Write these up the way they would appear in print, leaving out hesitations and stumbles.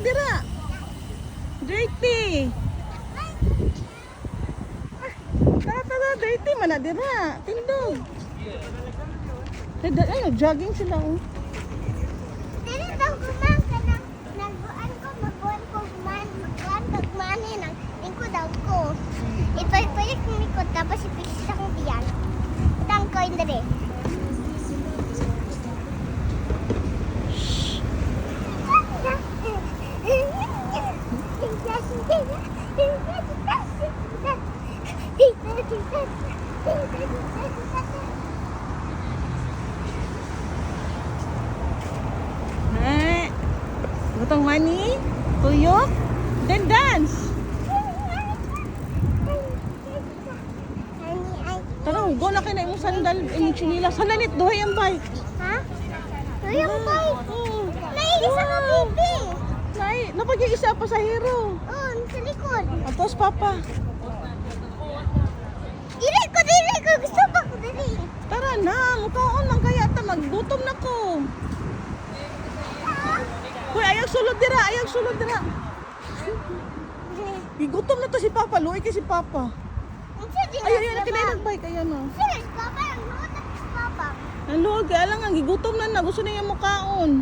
dira. Dirty. Tara, dirty man na dira. Tindog. Ay, jogging sila oh. Dili daw gumang ka na. Nagbuan ko, magbuan ko guman. Magbuan ko gumani ng lingko daw ko. Ipay-payag ng likod, tapos ipikis akong biyan. Tang ko yung dali. Gutong mani, tuyok, then dance. Tara, go na kayo na yung sandal, yung chinilas. Sandalit, duhay ang bike. Ha? Tuyok ba? Naigisa ka, baby. Napag yung isa pa sa hero. Oh, sa likod. Atos, papa. Dili ko. Gusto ba ko dali? Tara na, mukhaon lang kaya ta. Maggutom na ko. Hoy, ayaw sulod dira. Gigutom na to si Papa. Luwi kay si Papa. Ayun, nakinay nagbike. Ayan o. Serious, Papa. Ang luot na si Papa. Ang luwag, kaya lang ang gigutom na. Gusto na yung mukhaon.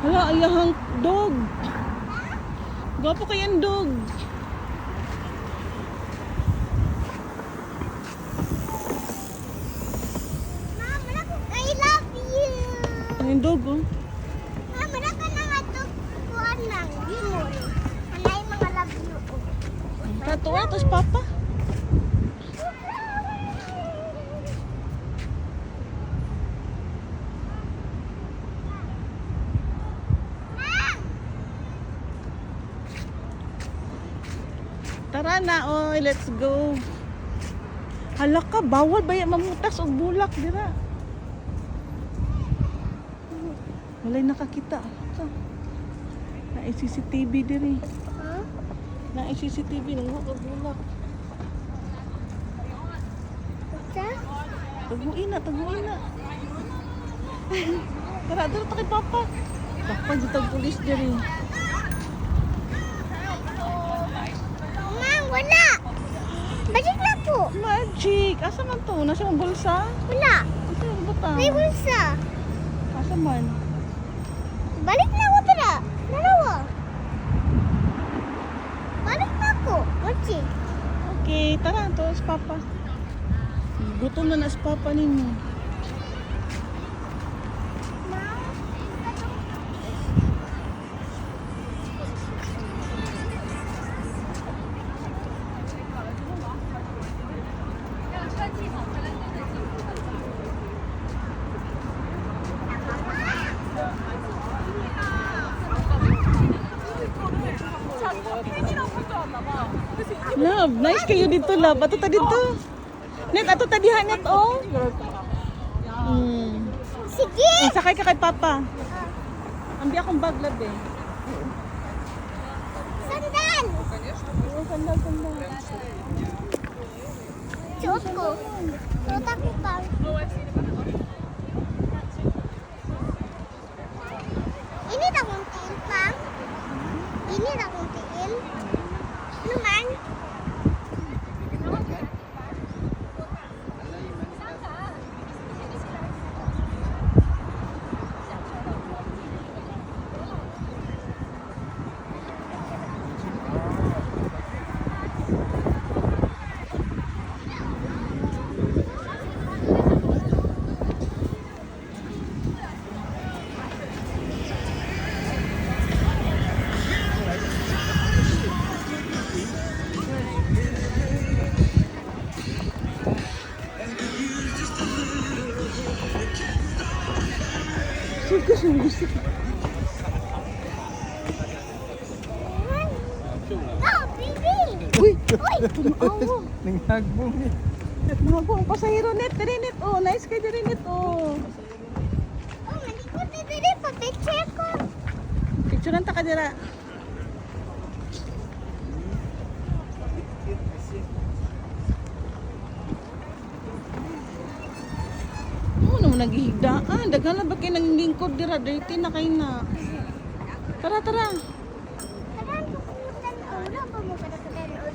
Hala, ayahang dog. Gwapo kayang dog. Mama, I love you. Ayang dog oh. Mama, ka na nga ito. Kuhan lang. Gimol. Anay mga love you. Tatuwa, tapos Papa. Tara na, oy, let's go. Hala ka, bawal ba yan mamutas og bulak, dira. Walay nakakita. Na CCTV diri. Ha? Na CCTV nang og bulak. Sa? Taguin na. Tara, dito kay Papa. Takpan dito ang pulis diri. Ma'am, wala. Balik na po. Magic! Asa man to? Nasa mong bulsa? Wala. Asa yung butang? May bulsa. Asa man? Balik na ako tara. Dalawa. Balik na ako. Magic. Okay, tara. To si Papa. Gutom na si Papa ninyo. Love, nice kayo dito, love. Ato ta dito. Net, ato ta diha, net, oh. Sige. Sakay ka kay Papa. Ambi akong bag, love, eh. Sandal. Oh, sandal. Suot ko. Suot ako pa. Init akong tiil pa. Init akong tiil. Ano man? Gusto. Oh, baby. Uy! Uy. Tumawa. Nangagbong eh. Mga ang pasahero, net. Diri, net, oh. Nice kay diri, net, oh. Oh, malikot na dili. Pa-picture ko. Picturean ta ka dira. Ano naman naghihigdaan. Daghan na ba kayo nang lingkod dira? Dirty na kayo na. Tara, tara. Tagaan ko kung tanaw. Wala ba mo kada tanaw?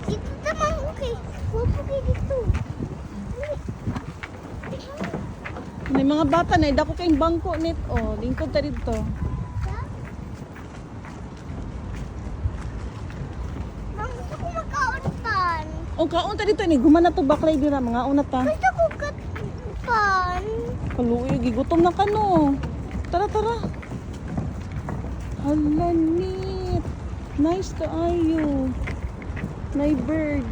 Dito tamang okay. Huwag kayo dito. May mga bata na. Dako kayong bangko net. Oh, lingkod ta dito. Ma'am, gusto ko magkaunpan. O, kaon ta dito ni. Gumana to baklay dira. Mga una ta. Gusto ko kaunpan. Kaluoy, gigutom na ka no. Tara, tara. Hala, neat. Nice ka ayo. My bird.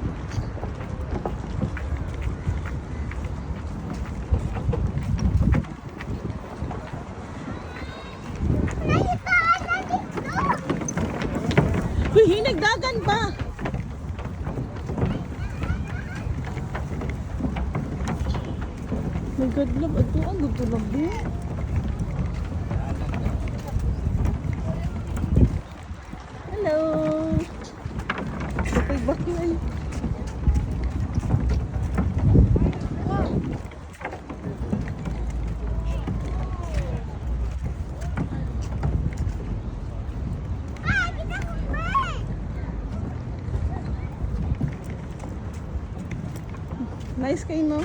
Naitaan na dito. Uy, hinagdagan pa. My God, love. Ito ang gusto lang din. Hello. Bakay ay. Ah, kita ko bird. Nice kayo, no?